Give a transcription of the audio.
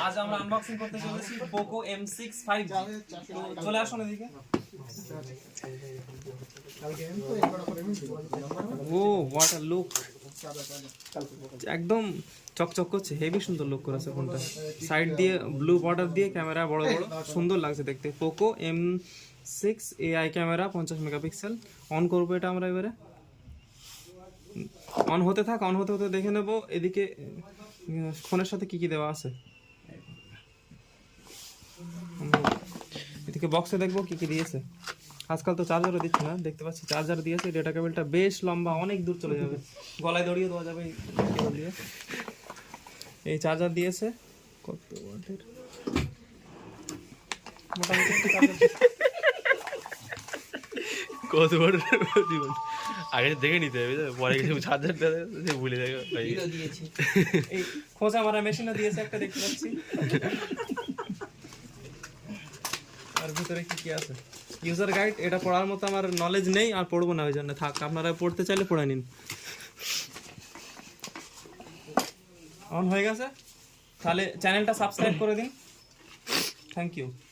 আজ আমরা আনবক্সিং করতে চলেছি পোকো M6 5G। তো চলে আসুন এদিকে। ও হোয়াট আ লুক, একদম চকচক করছে, হেভি সুন্দর লুক করেছে ফোনটা। সাইড দিয়ে ব্লু বর্ডার দিয়ে ক্যামেরা বড় বড়, সুন্দর লাগছে দেখতে। Poco M6 AI camera 50 megapixel. On করবো এটা আমরা এবারে। অন হতে থাক, অন হতে হতে দেখে নেব এদিকে ফোনের সাথে কি কি দেওয়া আছে। এদিকে বক্সে দেখবো কি কি দিয়েছে। আজকাল তো চার্জারও দিচ্ছে না, দেখতে পাচ্ছি চার্জার দিয়েছে। ডেটা কেবলটা বেশ লম্বা, অনেক দূর চলে যাবে, গলায় দড়িয়ে দেওয়া যাবে এই কেবল দিয়ে। এই চার্জার দিয়েছে কত ওয়াটের, মোটামুটি একটা চার্জার। কত বড় জীবন আগে দেখে নিতে হবে, পরে কিছু চার্জার দেবে ভুলে যাবে। এই খোঁজা মারা মেশিনও দিয়েছে একটা, দেখতে পাচ্ছি। আর ভিতরে কি কি আছে, ইউজার গাইড। এটা পড়ার মতো আমার নলেজ নেই, আর পড়বো না, ওই জন্য থাক। আপনারা পড়তে চাইলে পড়ে নিন। অন হয়ে গেছে, তাহলে চ্যানেলটা সাবস্ক্রাইব করে দিন। Thank you.